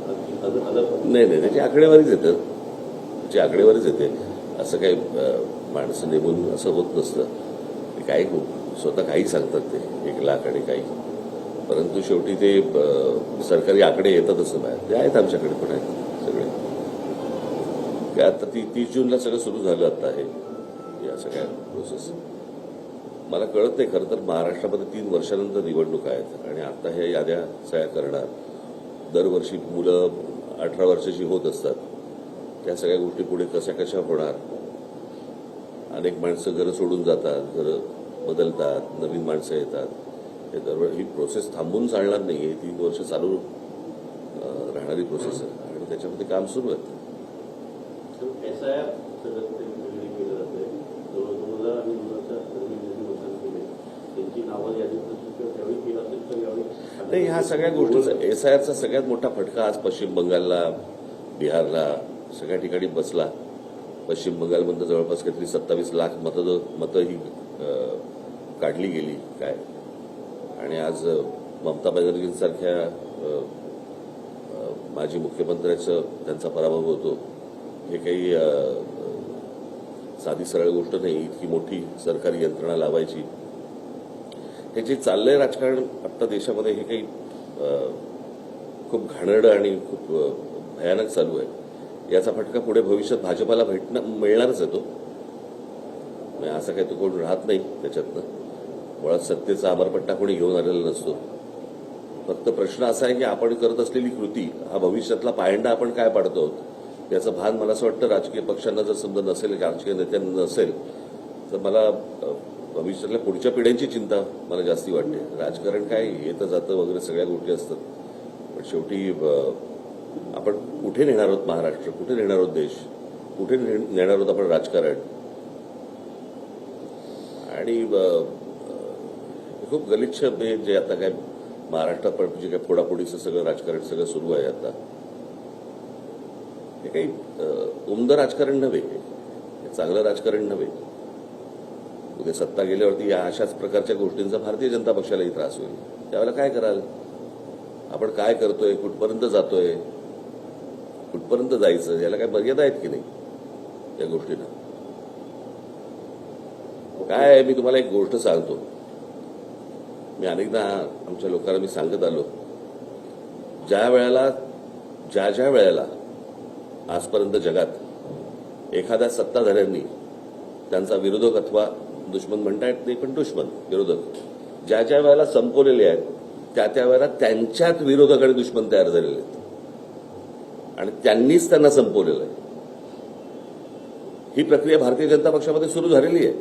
नाही नाही, त्याची आकडेवारीच येतं, त्याची आकडेवारीच येते. असं काही माणसं नेमून असं होत नसतं. काही स्वतः काही सांगतात ते 1 लाख आणि काही, परंतु शेवटी ते सरकारी आकडे येतात असं बाहेर, ते आहेत आमच्याकडे पण आहेत सगळे. काय आता 30 जूनला सगळं सुरू झालं आता हे या सगळ्या प्रोसेस. मला कळत नाही खरं तर महाराष्ट्रामध्ये 3 वर्षानंतर निवडणुका आहेत आणि आता हे याद्या सगळ्या करणार. दरवर्षी मुलं 18 वर्षाची होत असतात. त्या सगळ्या गोष्टी पुढे कशा होणार. अनेक माणसं घरं सोडून जातात, घरं बदलतात, नवीन माणसं येतात. हे दरवेळी ही प्रोसेस थांबून चालणार नाही. ही 3 वर्ष चालू राहणारी प्रोसेस आहे आणि त्याच्यामध्ये काम सुरू आहे. नाही, ह्या सगळ्या गोष्टीचा SIRचा सगळ्यात मोठा फटका आज पश्चिम बंगालला, बिहारला, सगळ्या ठिकाणी बसला. पश्चिम बंगालमधनं जवळपास काहीतरी 27 लाख मतं ही काढली गेली काय. आणि आज ममता बॅनर्जींसारख्या माजी मुख्यमंत्र्याचं त्यांचा पराभव होतो. हे काही साधी सरळ गोष्ट नाही. इतकी मोठी सरकारी यंत्रणा लावायची. हे जे चाललंय राजकारण आता देशामध्ये, हे काही खूप घाणेरडं आणि खूप भयानक चालू आहे. याचा फटका पुढे भविष्यात भाजपाला मिळणारच आहे. तो असं काही तो कोण राहत नाही त्याच्यातनं. मुळात सत्तेचा अमरपट्टा कोणी घेऊन आलेला नसतो. फक्त प्रश्न असा आहे की आपण करत असलेली कृती हा भविष्यातला पायंडा आपण काय पाडतो याचं भान मला असं वाटतं राजकीय पक्षांना जर समजा नसेल, राजकीय नेत्यांना नसेल, तर मला भविष्यातल्या पुढच्या पिढ्यांची चिंता मला जास्ती वाटते. राजकारण काय येतं जातं वगैरे सगळ्या गोष्टी असतात, पण शेवटी आपण कुठे नेणार आहोत महाराष्ट्र, कुठे नेणार आहोत देश, कुठे नेणार आहोत आपण राजकारण. आणि खूप गलिच्छ जे आता काय महाराष्ट्रात पण जे काय फोडाफोडीचं सगळं राजकारण सगळं सुरू आहे आता, हे काही उमदं राजकारण नव्हे, हे चांगलं राजकारण नव्हे. उद्या सत्ता गेल्यावरती या अशाच प्रकारच्या गोष्टींचा भारतीय जनता पक्षालाही त्रास होईल. त्यावेळेला काय कराल आपण, काय करतोय, कुठपर्यंत जातोय, कुठपर्यंत जायचं, याला काय मर्यादा आहेत की नाही या गोष्टींना. काय मी तुम्हाला एक गोष्ट सांगतो. मी अनेकदा आमच्या लोकांना मी सांगत आलो, ज्या वेळेला आजपर्यंत जगात एखाद्या सत्ताधाऱ्यांनी त्यांचा विरोधक अथवा दुश्मन म्हणता येत नाही पण दुश्मन विरोधक ज्या वेळेला संपवलेले आहेत, त्या वेळेला त्यांच्यात विरोधक आणि दुश्मन तयार झालेले आहेत आणि त्यांनीच त्यांना संपवलेलं आहे. ही प्रक्रिया भारतीय जनता पक्षामध्ये सुरू झालेली आहे.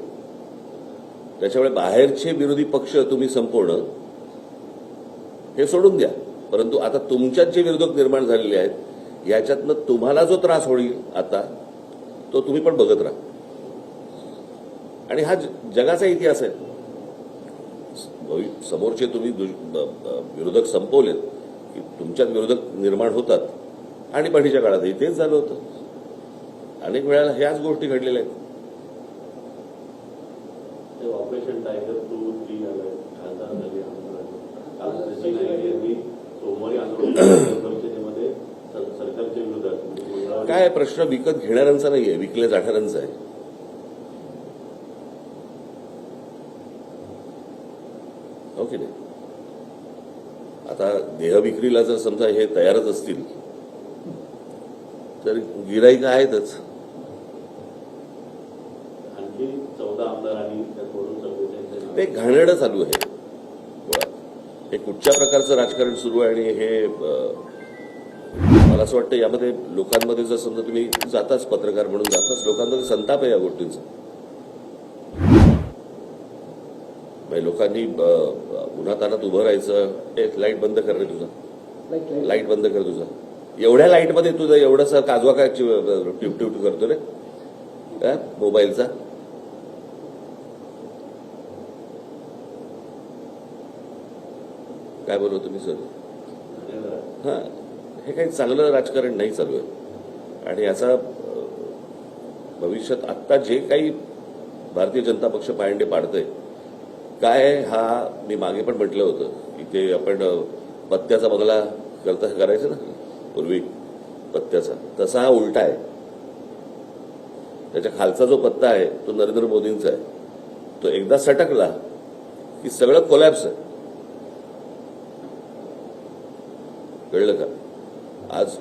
त्याच्यामुळे बाहेरचे विरोधी पक्ष तुम्ही संपवणं हे सोडून द्या, परंतु आता तुमच्यात जे विरोधक निर्माण झालेले आहेत याच्यातनं तुम्हाला जो त्रास होईल आता, तो तुम्ही पण बघत राहा. आणि हा जगाचा इतिहास आहे. समोरचे तुम्ही विरोधक संपवलेत की तुमच्यात विरोधक निर्माण होतात. आणि पाठीच्या काळातही तेच झालं होतं. अनेक वेळेला ह्याच गोष्टी घडलेल्या आहेत. ऑपरेशन टायगर 2-3 खासदार झाले. सोमवारी परिषदेमध्ये सरकारच्या विरोधात काय प्रश्न विकत घेणाऱ्यांचा नाहीये, विकल्या जाणाऱ्यांचा आहे. हो की नाही. आता देहविक्रीला जर समजा हे तयारच असतील तर गिराईक आहेतच. आणखी 14 आमदार आणि ते घाणेरडं चालू आहे. हे कुठच्या प्रकारचं राजकारण सुरू आहे. आणि हे मला असं वाटतं यामध्ये लोकांमध्ये जर समजा तुम्ही जाताच, पत्रकार म्हणून जाताच, लोकांमध्ये संताप आहे या गोष्टींचा. लोकांनी उन्हातानात उभं राहायचं. लाईट बंद कर रे तुझा, लाईट बंद कर तुझा. एवढ्या लाईटमध्ये तुझा एवढासा काजवा काय टिप करतो रे मोबाईलचा. काय बोलू तुम्ही सर. हा, हे काही चांगलं राजकारण नाही चालू आहे. आणि याचा भविष्यात आत्ता जे काही भारतीय जनता पक्ष पायंडे पाडतंय काय, हा मी मागे पण म्हटलं होतं की ते आपण पत्त्याचा बंगला करायचं ना, पूर्वी पत्त्याचा, तसा हा उलटा आहे. त्याच्या खालचा जो पत्ता आहे तो नरेंद्र मोदींचा आहे. तो एकदा सटकला की सगळं कोलॅप्स आहे. कळलं का? आज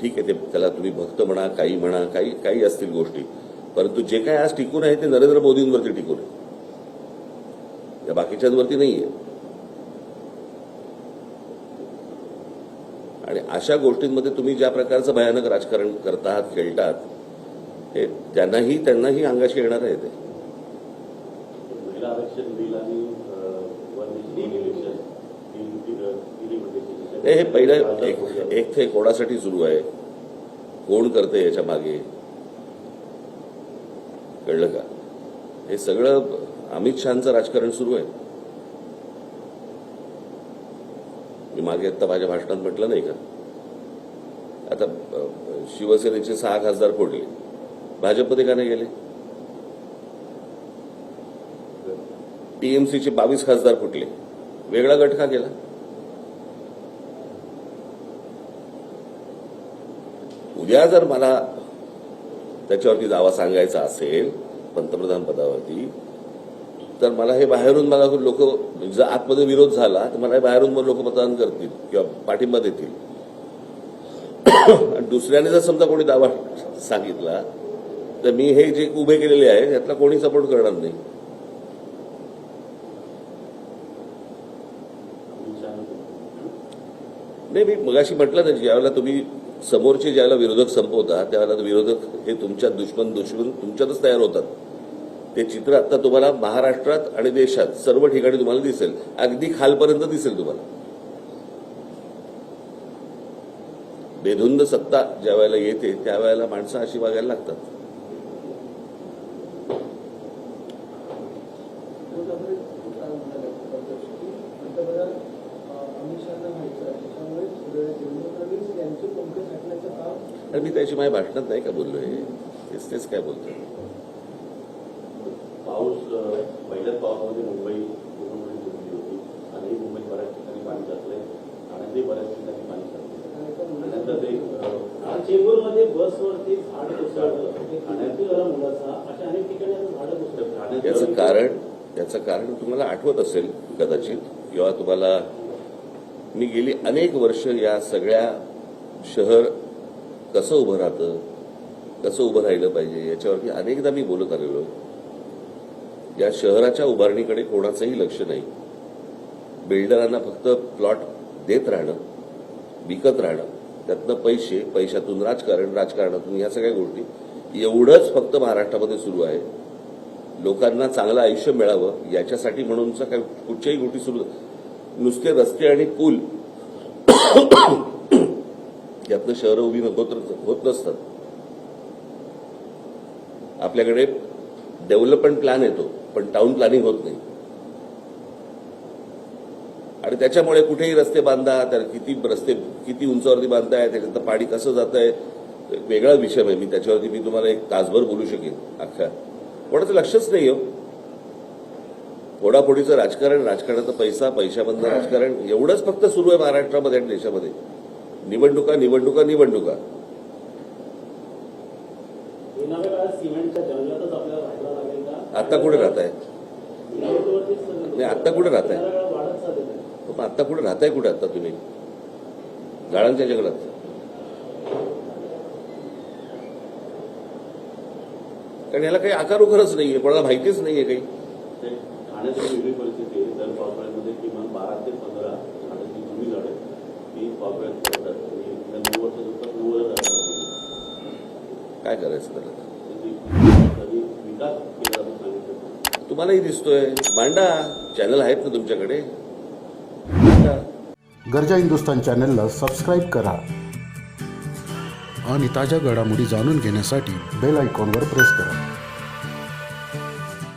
ठीक आहे, ते त्याला तुम्ही भक्त म्हणा, काही असतील गोष्टी, परंतु जे काय आज टिकून आहे ते नरेंद्र मोदींवरती टिकून आहे, या बाकीच्यांवरती नाहीये. आणि अशा गोष्टींमध्ये तुम्ही ज्या प्रकारचं भयानक राजकारण करतात, खेळतात, हे त्यांनाही अंगाशी येणार आहे. ते महिला आरक्षण बिल आणि इलेक्शन हे पहिलं एक ते कोणासाठी सुरू आहे, कोण करते याच्या मागे, कळलं का? हे सगळं अमित शहाचं राजकारण सुरू आहे. मी मागे आता माझ्या भाषणात म्हटलं नाही का, आता शिवसेनेचे 6 खासदार फोडले, भाजपमध्ये का नाही गेले? टीएमसीचे 22 खासदार फुटले, वेगळा गट का केला? उद्या जर मला त्याच्यावरती दावा सांगायचा असेल पंतप्रधान पदावरती, तर मला हे बाहेरून मला लोक, जर आतमध्ये विरोध झाला तर मला बाहेरून मग लोक मतदान करतील किंवा पाठिंबा देतील. आणि दुसऱ्याने जर समजा कोणी दावा सांगितला तर मी हे जे उभे केलेले आहे त्यातला कोणी सपोर्ट करणार नाही. नाही, मी मगाशी म्हटलं ना, ज्यावेळेला तुम्ही समोरचे ज्यावेळेला विरोधक संपवता त्यावेळेला विरोधक हे तुमच्या दुश्मन तुमच्यातच तयार होतात. ते चित्र आता तुम्हाला महाराष्ट्रात आणि देशात सर्व ठिकाणी तुम्हाला दिसेल, अगदी खालपर्यंत दिसेल तुम्हाला. बेधुंद सत्ता ज्या वेळेला येते त्यावेळेला माणसं अशी वागायला लागतात. आणि मी त्याची माझ्या भाषणात नाही का बोललोय, तेच काय बोलतोय. पाऊस पहिल्याच पावसामध्ये मुंबई पूर्णपणे डुबली होती आणि मुंबईत बऱ्याच ठिकाणी पाणी साचलंय, ठाण्यातही बऱ्याच ठिकाणी पाणी साचलंय. त्यानंतर ते चेंबूरमध्ये बसवरती झाड कोसळलं, ठाण्यातील मुलाचा, अशा अनेक ठिकाणी झाडं कोसळलं. याचं कारण तुम्हाला आठवत असेल कदाचित, किंवा तुम्हाला मी गेली अनेक वर्ष या सगळ्या शहर कसं उभं राहतं, कसं उभं राहिलं पाहिजे याच्यावरती अनेकदा मी बोलत आलेलो. या शहराच्या उभारणीकडे कोणाचंही लक्ष नाही. बिल्डरांना फक्त प्लॉट देत राहणं, विकत राहणं, त्यातनं पैशातून राजकारणातून या सगळ्या गोष्टी, एवढंच फक्त महाराष्ट्रामध्ये सुरू आहे. लोकांना चांगलं आयुष्य मिळावं याच्यासाठी म्हणूनच काही कुठच्याही गोष्टी सुरू, नुसते रस्ते आणि पूल यातनं शहरं उभी होत नसतात. आपल्याकडे डेव्हलपमेंट प्लॅन येतो पण टाउन प्लॅनिंग होत नाही. आणि त्याच्यामुळे कुठेही रस्ते बांधा, तर किती उंचावरती बांधताय, त्याच्यात पाणी कसं जात आहे, वेगळा विषय आहे. त्याच्यावरती मी तुम्हाला 1 तासभर बोलू शकेन. अख्खा कोणाचं लक्षच नाही हो. फोडाफोडीचं राजकारणाचं पैशाबंद राजकारण एवढंच फक्त सुरू आहे महाराष्ट्रामध्ये आणि देशामध्ये. निवडणुका. आता कुठे राहताय? नाही, आता कुठे राहताय? आता कुठे राहताय? कुठे आता तुम्ही? गाळांच्या जंगलात. कारण याला काही आकार उकारच नाहीये, कोणाला माहितीच नाहीये काही. ठाण्याची वेगळी परिस्थिती आहे. दर पावसाळ्यामध्ये किमान 12 ते 15 ठाण्याची जुनी झाडं ती पावसाळ्यात पडतात आणि 9 वर्ष सुद्धा 9 काय करायचं त्याला? तरी विकास केला असं सांगितलं. तुम्हालाही दिसतोय, मांडा. चॅनल आहेत ना तुमच्याकडे. गरजा हिंदुस्तान चॅनलला सबस्क्राईब करा आणि ताज्या घडामोडी जाणून घेण्यासाठी बेल आयकॉनवर प्रेस करा.